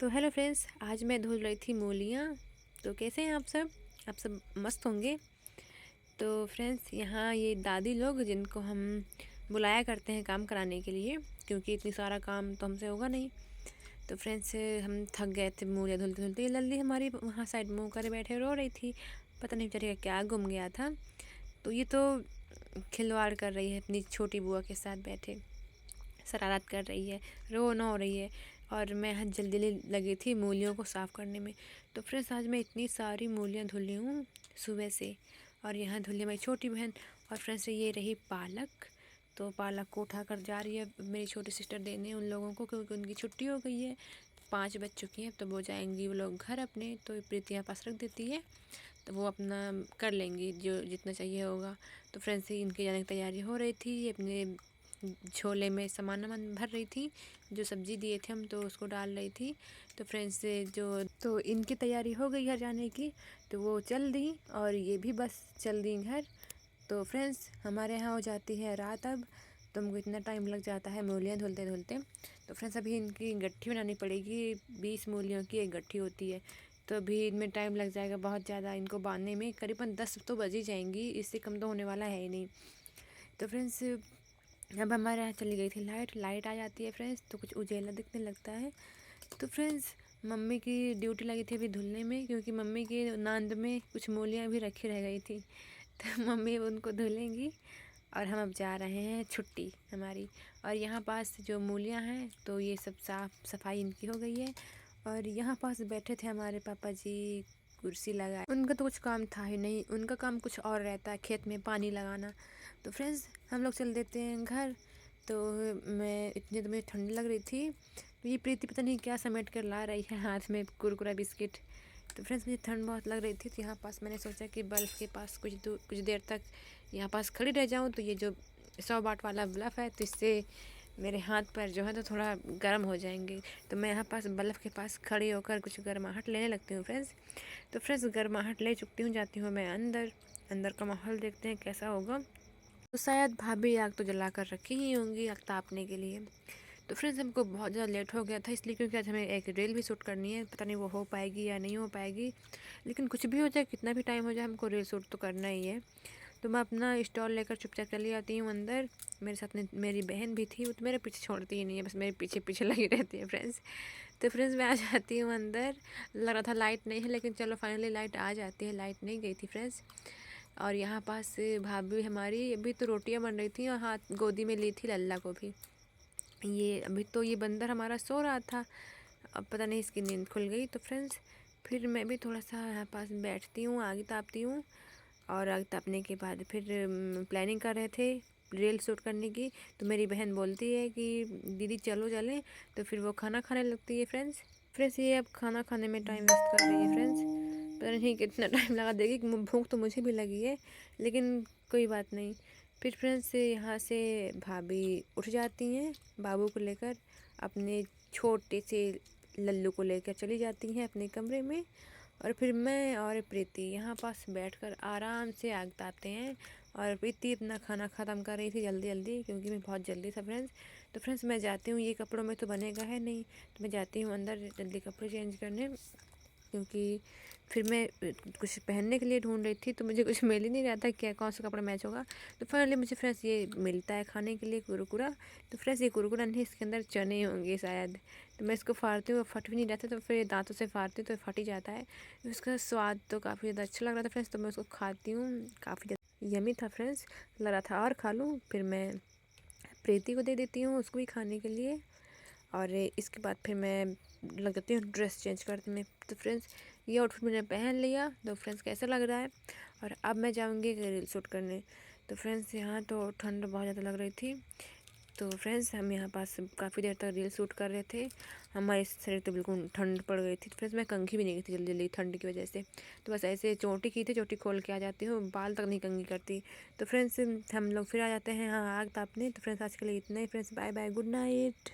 तो hello friends, आज मैं धुल रही थी मूलियाँ। तो कैसे हैं आप सब मस्त होंगे। तो फ्रेंड्स, यहाँ ये दादी लोग जिनको हम बुलाया करते हैं काम कराने के लिए, क्योंकि इतनी सारा काम तो हमसे होगा नहीं। तो फ्रेंड्स, हम थक गए थे मूलियाँ धुलते धुलते। ये लल्ली हमारी वहाँ साइड मुँह करे बैठे रो रही थी। पता नहीं बेचारी का क्या गुम गया था। तो ये तो खिलवाड़ कर रही है अपनी छोटी बुआ के साथ बैठे, शरारत कर रही है, रोना हो रही है। और मैं यहाँ जल्दी लगी थी मूलियों को साफ़ करने में। तो फ्रेंड्स, आज मैं इतनी सारी मूलियाँ धुली हूँ सुबह से। और यहाँ धुली मेरी छोटी बहन। और फ्रेंड्स, ये रही पालक। तो पालक को उठा कर जा रही है मेरी छोटी सिस्टर देने उन लोगों को, क्योंकि उनकी छुट्टी हो गई है, 5 बज चुकी हैं। तो वो जाएंगी वो लोग घर अपने। तो प्रीति यहाँ पास रख देती है, तो वो अपना कर लेंगी जो जितना चाहिए होगा। तो फ्रेंड्स, इनके जाने की तैयारी हो रही थी। अपने झोले में सामान वामान भर रही थी, जो सब्ज़ी दिए थे हम तो उसको डाल रही थी। तो फ्रेंड्स, तो इनकी तैयारी हो गई घर जाने की, तो वो चल दी और ये भी बस चल दी घर। तो फ्रेंड्स, हमारे यहाँ हो जाती है रात अब। तो हमको इतना टाइम लग जाता है मूलियाँ धुलते धुलते। तो फ्रेंड्स, अभी इनकी गट्ठी बनानी पड़ेगी। 20 मूलियों की एक गट्ठी होती है। तो अभी इनमें टाइम लग जाएगा बहुत ज़्यादा। इनको बांधने में करीबन 10 तो बज ही जाएंगी, इससे कम तो होने वाला है ही नहीं। तो फ्रेंड्स, अब हमारे यहाँ चली गई थी लाइट आ जाती है फ्रेंड्स, तो कुछ उजेला दिखने लगता है। तो फ्रेंड्स, मम्मी की ड्यूटी लगी थी अभी धुलने में, क्योंकि मम्मी की नांद में कुछ मूलियाँ भी रखी रह गई थी। तो मम्मी उनको धुलेंगी। और हम अब जा रहे हैं छुट्टी हमारी। और यहाँ पास जो मूलियाँ हैं, तो ये सब साफ़ सफाई इनकी हो गई है। और यहाँ पास बैठे थे हमारे पापा जी, कुर्सी लगाए। उनका तो कुछ काम था ही नहीं, उनका काम कुछ और रहता है, खेत में पानी लगाना। तो फ्रेंड्स, हम लोग चल देते हैं घर। तो मैं इतनी तो मुझे ठंड लग रही थी। तो ये प्रीति पता नहीं क्या समेट कर ला रही है हाथ में, कुरकुरा बिस्किट। तो फ्रेंड्स, मुझे ठंड बहुत लग रही थी। तो यहाँ पास मैंने सोचा कि बल्ब के पास कुछ देर तक यहाँ पास खड़ी रह जाऊँ। तो ये जो 100 वाट वाला बल्ब है, तो इससे मेरे हाथ पर जो है तो थोड़ा गर्म हो जाएंगे। तो मैं यहाँ पास बल्ब के पास खड़ी होकर कुछ गर्माहट लेने लगती हूँ फ्रेंड्स। तो फ्रेंड्स, गर्माहट ले चुकती हूँ, जाती हूँ मैं अंदर का माहौल देखते हैं कैसा होगा। तो शायद भाभी आग तो जला कर रखी ही होंगी आग तापने के लिए। तो फ्रेंड्स, हमको बहुत ज़्यादा लेट हो गया था, इसलिए क्योंकि आज हमें एक रील भी शूट करनी है। पता नहीं वो हो पाएगी या नहीं हो पाएगी, लेकिन कुछ भी हो जाए, कितना भी टाइम हो जाए, हमको रील शूट तो करना ही है। तो मैं अपना स्टॉल लेकर चुपचाप चली आती हूँ अंदर। मेरे साथ में मेरी बहन भी थी, वो तो मेरे पीछे छोड़ती ही नहीं है, बस मेरे पीछे पीछे लगी रहती है फ्रेंड्स। तो फ्रेंड्स, मैं आ जाती हूँ अंदर। लग रहा था लाइट नहीं है, लेकिन चलो फाइनली लाइट आ जाती है। लाइट नहीं गई थी फ्रेंड्स। और यहाँ पास भाभी हमारी अभी तो रोटियाँ बन रही थी और हाथ गोदी में ली थी लल्ला को भी। ये अभी तो ये बंदर हमारा सो रहा था, अब पता नहीं इसकी नींद खुल गई। तो फ्रेंड्स, फिर मैं भी थोड़ा सा यहाँ पास बैठती हूँ, आग तापती हूँ। और आग तापने के बाद फिर प्लानिंग कर रहे थे रील शूट करने की। तो मेरी बहन बोलती है कि दीदी चलो चलें। तो फिर वो खाना खाने लगती है फ्रेंड्स, ये अब खाना खाने में टाइम वेस्ट कर रही है फ्रेंड्स। पता नहीं कितना टाइम लगा देगी, भूख तो मुझे भी लगी है, लेकिन कोई बात नहीं। फिर फ्रेंड्स, यहाँ से भाभी उठ जाती हैं, बाबू को लेकर अपने छोटे से लल्लू को लेकर चली जाती हैं अपने कमरे में। और फिर मैं और प्रीति यहाँ पास बैठकर आराम से आग तापते हैं। और प्रीति अपना खाना ख़त्म कर रही थी जल्दी जल्दी, क्योंकि मैं बहुत जल्दी था फ्रेंड्स। तो फ्रेंड्स, मैं जाती हूँ, ये कपड़ों में तो बनेगा है नहीं, तो मैं जाती हूँ अंदर जल्दी कपड़े चेंज करने, क्योंकि फिर मैं कुछ पहनने के लिए ढूंढ रही थी, तो मुझे कुछ मिल ही नहीं रहा था क्या कौन सा कपड़ा मैच होगा। तो फाइनली मुझे फ्रेंड्स ये मिलता है खाने के लिए, कुरकुरा। तो फ्रेंड्स, ये कुरकुरा नहीं, इसके अंदर चने होंगे शायद। तो मैं इसको फाड़ती हूँ, फट भी नहीं रहता, तो फिर दांतों से फाड़ती हूँ तो फट ही जाता है। तो इसका स्वाद तो काफ़ी ज़्यादा अच्छा लग रहा था फ्रेंड्स, तो मैं उसको खाती हूँ। काफ़ी ज़्यादा यमी था फ्रेंड्स, लग रहा था और खा लूँ। फिर मैं प्रीति को दे देती हूँ उसको भी खाने के लिए। और इसके बाद फिर मैं लग जाती हूँ ड्रेस चेंज करने में। तो फ्रेंड्स, ये आउटफिट मैंने पहन लिया। तो फ्रेंड्स, कैसा लग रहा है। और अब मैं जाऊँगी रील शूट करने। तो फ्रेंड्स, यहाँ तो ठंड बहुत ज़्यादा लग रही थी। तो फ्रेंड्स, हम यहाँ पास काफ़ी देर तक रील शूट कर रहे थे। हमारे शरीर तो बिल्कुल ठंड पड़ गई थी। तो फ्रेंड्स, मैं कंघी भी नहीं की थी जल्दी जल्दी ठंड की वजह से। तो बस ऐसे चोटी की थी, चोटी खोल के आ जाती हूँ, बाल तक नहीं कंघी करती। तो फ्रेंड्स, हम लोग फिर आ जाते हैं हाँ आग तापने। तो फ्रेंड्स, आज के लिए इतना ही friends, bye bye, good night.